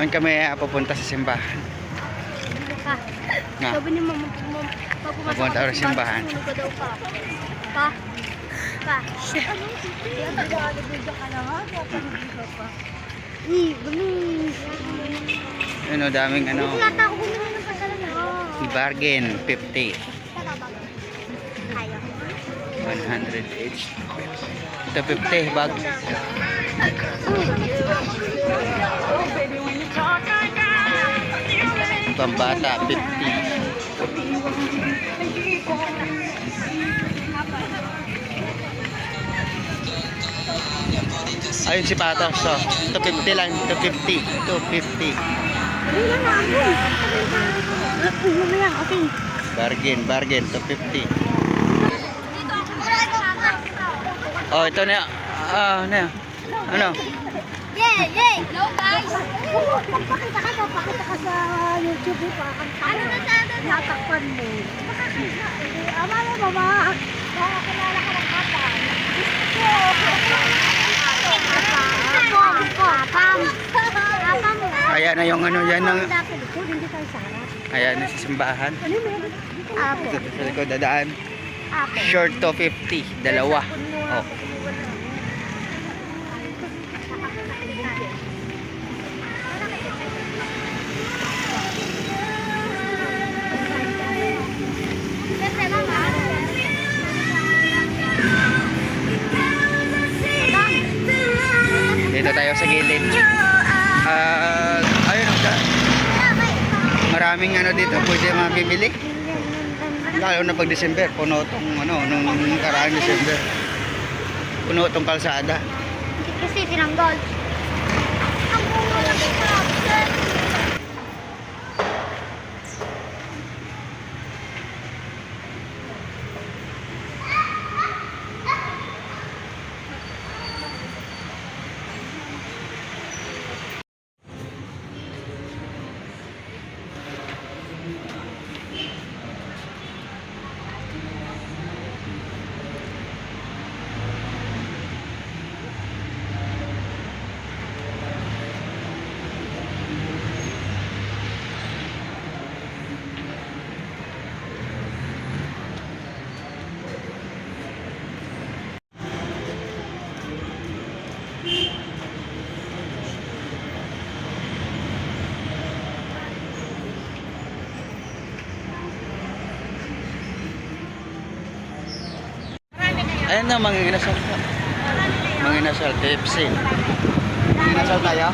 Ngayon kami pupunta sa simbahan. Pa. Na. Sabi ni mama, pag pumasok Pupunta ako sa simbahan. sunog ka daw pa. Pa. Pa. Ano? Nag-aalibigyan ka na ha? Nag-aalibigyan pa. Bilis. Ano, daming ano. Nata ako na ng kasalan na. Bargain, 50. Kaya. 100 each. Ito 50 bag. Pambata, 50. Ayun si Patos. So, 250 lang. 250. 250. Bargain. 250. Oh, ito na. Ano? Yay! Hello guys! Pakita ka sa YouTube pa. Ano na sana? Natakpan mo. Amala mo ba? Nakakilala ka ng kata. Ayan na yung ano yan ng... Hindi tayo sarap. Ayan na sa simbahan. Ano meron? Apo. Ito sa likod dadaan. Apo. Short to 50. Dalawa. Oh. Dito tayo sa gilid. Ayun, maraming ano dito pwede mabibili. Lalo na pag December, puno tong ano, nung karaang December. Puno tong kalsada. Kasi tinanggal. Ang bunga na Ayun na, mga inasal. Mga inasal, KFC. Mga inasal tayo?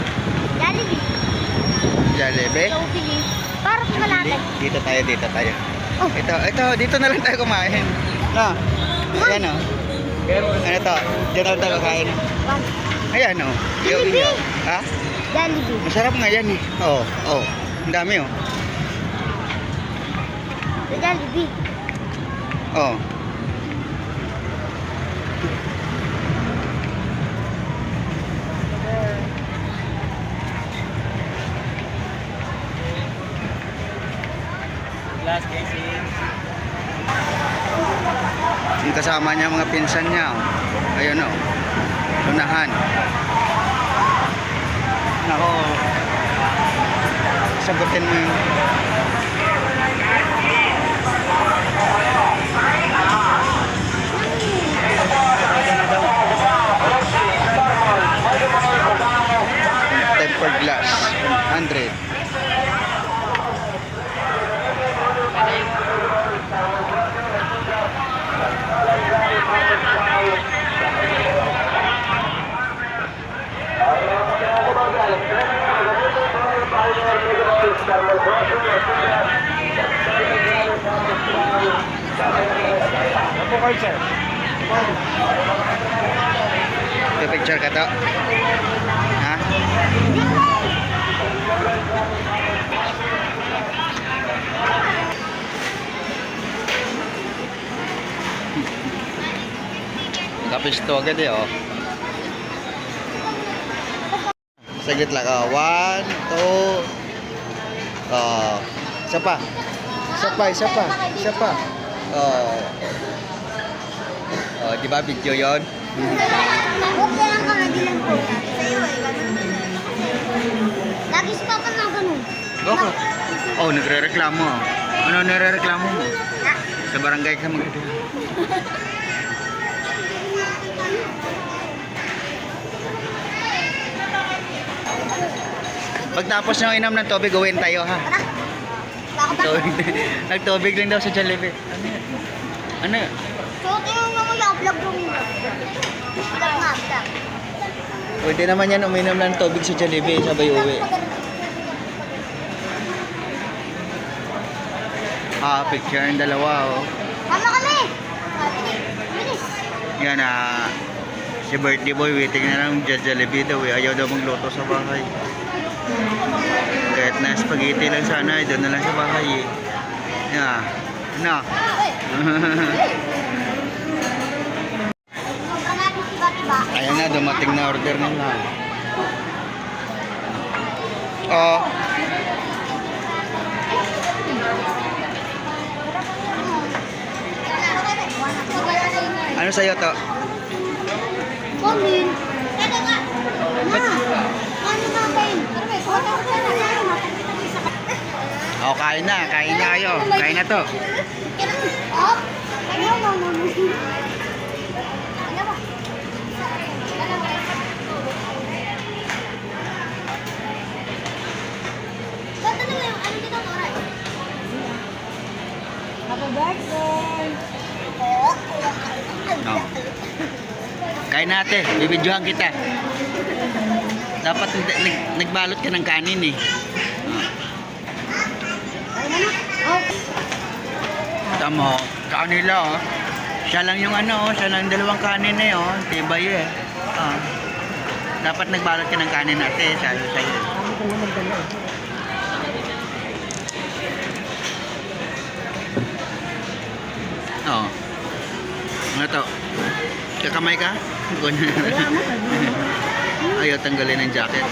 Jollibee. Jollibee? Parang malapit. Dito tayo. Oh. Ito, dito na lang tayo kumain. No? Ayan o. Ano to? Diyan na lang tayo kakain. Ayan o. Jollibee. Ha? Jollibee. Masarap nga yan eh. Oo. Ang dami oh. Jollibee. Oo. Last casing. Yung kasama niya mga pinsan niya oh. Ayun oh. Unahan. Nako. Sagutin mo yung tempered glass 100. Picture ka to? Ha? Kapisto agad eh oh. Saglit lang oh. 1, 2. Isa pa. Di ba video yon? Okay lang ka na din ang sa'yo eh. Lagi si Papa Bakit? Oh, nagre-reklamo. Ano nire-reklamo mo? Sa barangay ka mag... Pagtapos nyo inom ng tubig, uwiin tayo ha. Tubig. Nagtubig lang daw sa Jollibee. Ano yan? Ano yan? So, tingnan mo yung vlog ko nila. Vlog nga, vlog. Pwede naman yan uminom ng tubig sa Jollibee, sabay uwi. Ah, picture ng dalawa oh. Tama kami! Bilis! Yan si birthday boy waiting na lang sa Jollibee daw eh. Ayaw daw magluto sa bahay. Kahit na spaghetti lang sana, doon na lang sa bahay eh. Yeah. Ano? Ayan na, dumating na order nila. Oh. Ano sa'yo to? Kunin. Teka nga. Ma. Ano natin? Oh, kain na kayo. Kain na to. Oh. Ayaw mo. Happy birthday! Oh. Kain natin, bibidyohan kita. Dapat nagbalot ka ng kanin eh. Tama, kanila oh. Siya lang yung siya lang dalawang kanin eh oh. Tibay eh. Dapat nagbalot ka ng kanin natin, sa'yo. Oh. Ano to? Kakamay ka? Ayaw tanggalin ng jacket.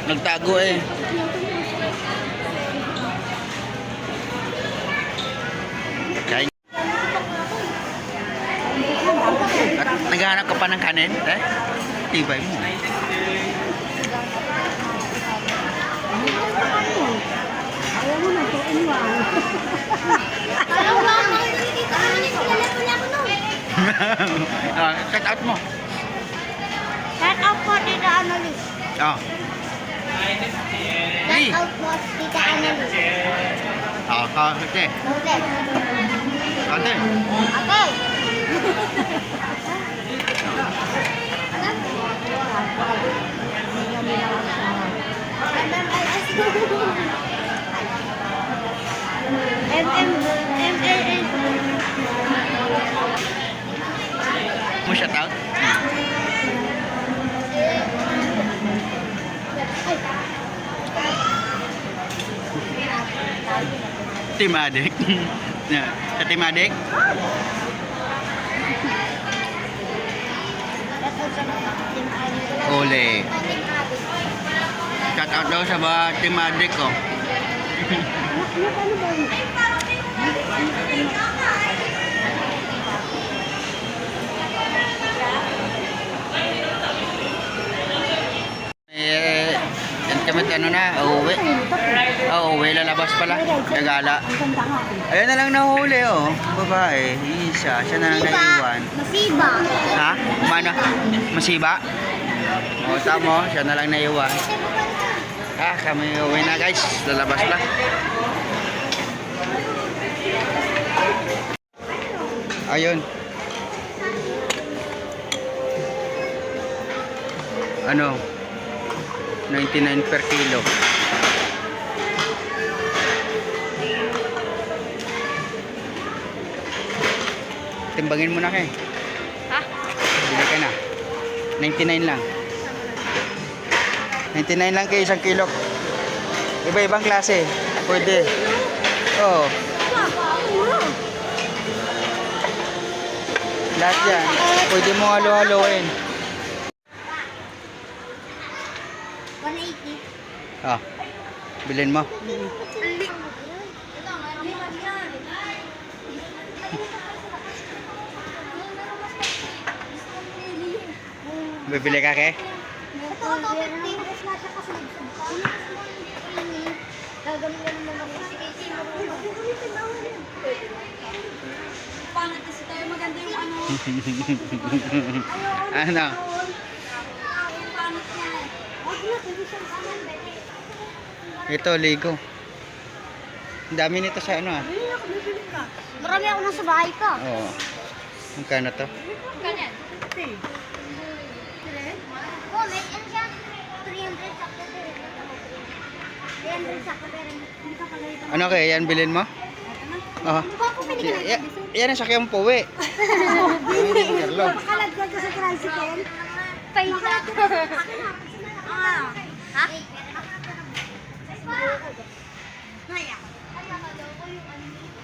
Nagtago eh. Kain. At naghahanap ka pa ng kanin, eh? Tibay mo. Ayaw mo na ito, inuwan. Ayaw mo na nakikita ka naman yung kilala niya ko nun. Cut out mo. Shout out po, Tita Annalise. Oh. Shout out po, Tita Annalise. Kate. Ate. Kate. Ate. Mo shout out? Team Adik. Sa Team Adik? Ole. Shout out daw sa mga Team Adik ko. Yan kami uuwi. Uuwi, lalabas pala. Gagala. Ayun na lang nahuli oh. Babae, isa. Siya na lang naiwan. Masiba. Ha? Mana? Masiba? O, tamo. Siya na lang naiwan. Kami uwi na guys. Lalabas na. Ayun. Ano? 99 per kilo. Timbangin mo na kayo. Ha? Bili ka na. 99 lang. 99 lang kayo isang kilo. Iba-ibang klase. Pwede. Oo. Lahat yan. Pwede mo halo-haloin. 180. Bilhin mo. Bibili ka, ke? Ito, 50. Gagawin ko naman ako. Paano kasi tayo maganda yung ano? Ano? Paano siya? Wag na, pwede siyang kaman. Ito, Lego. Ang dami nito sa ano ah. Bibili ka. Marami ako nasa bahay pa. Oo. Magkano to? Ganyan. Oh, may ano siya? 300 sakto din. 300 sakto din. Hindi ka pala ito. Ano kaya yan bilhin mo? Oo. Yan ang sakyang puwi. Makalagdag ka sa tricycle? Paisa. Ha?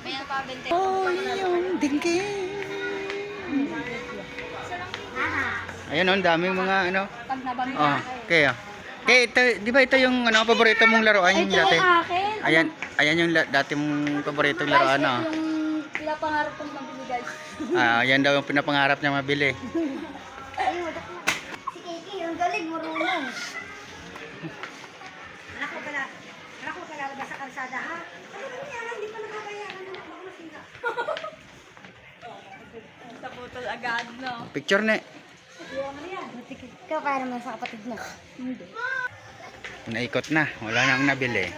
May napabente. Oh, yung dingking. Ayan oh, ang daming mga ano. Pag nabangga. Oh, kaya. Kaya ito, di ba ito yung ano, paborito mong laruan yung dati? akin. Ayan, ayan yung dati mong paboritong laruan ah. Yung pinapangarap kong mabili guys. Yan daw yung pinapangarap niya mabili. Ayun, si Kiki, ang galing, marunong. Anak ko pala ba sa kalsada ha? Ano ba niya, hindi pa nakabayaran na ako masira. Sa putol agad, no? Picture na. Ikaw kaya naman sa kapatid mo. Hindi. Naikot na, wala nang nabili.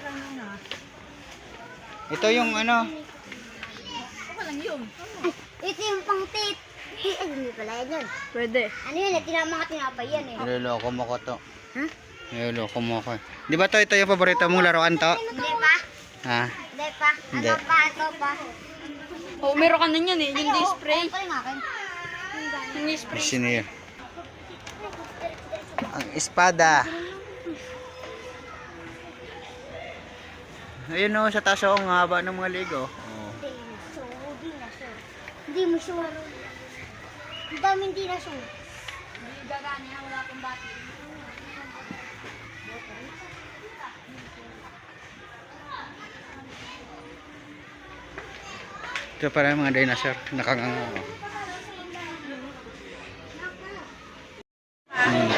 Ito yung ano, Ako lang yun. Ito yung pang tit. Ay, hindi pala yan. Pwede. Ano yun, mga tinapay yan eh. niloloko mo ko to. Ha? Niloloko mo ko. Di ba to, ito yung paborito mong laruan to? Hindi pa? Ha? Hindi pa? Hindi. Ano pa? Ito pa? Oh, meron ka na yan eh. Yung display. Ano pa yung akin? Yung display. Sino yun? Ang espada. Ayun o, sa taas o, ang haba ng mga Lego. Oh. Hindi mo sure. Ang dami hindi na sure. Hindi gagana yan. Wala akong battery. Ito para yung mga dinosaur. Nakanganga.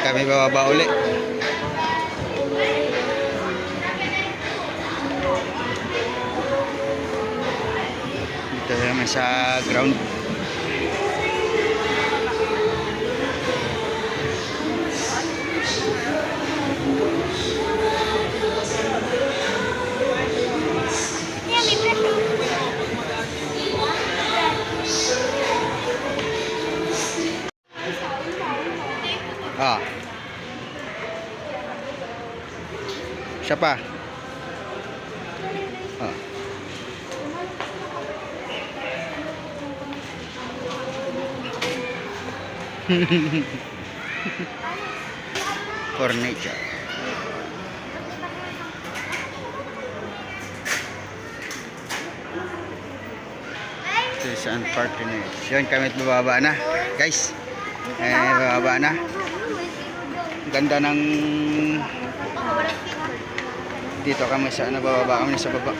Kami bababa uli. Dito naman sa ground. Yan, may preso. Ah. Siya pa. Ah. Furniture. Ito saan party na yun. Yun, kami bababa na. Guys, bababa na. Ang ganda ng dito kami sa ano, bababa kami sa baba.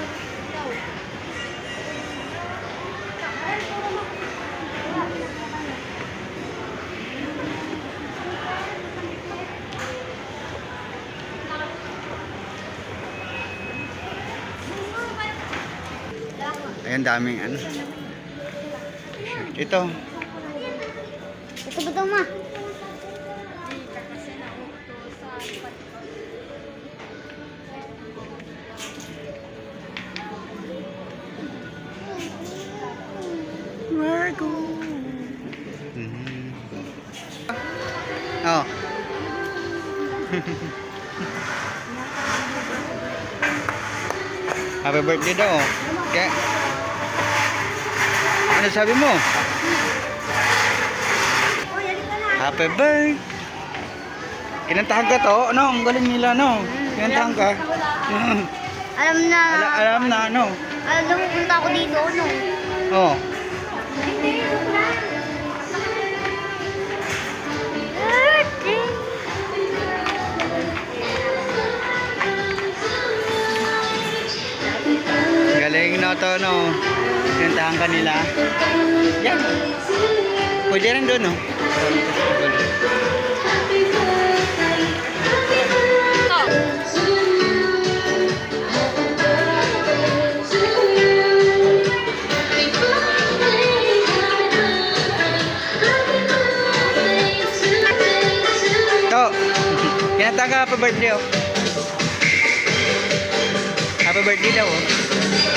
Ayan, daming ano. Ito. Ito ba ito, ma? Margo. Oh. Happy birthday daw. Oh. Kaya, ano sabi mo? Happy birthday. Kinantahan ka to? Ano? Ang galing nila, no? Kinantahan ka? Alam na. Alam na, ano? Alam na pupunta ako dito, no? Oh. Galing na to, no? Kinantahan ka nila. Yan. Pwede rin doon, no? Kinanta ka happy birthday oh. Happy birthday daw oh.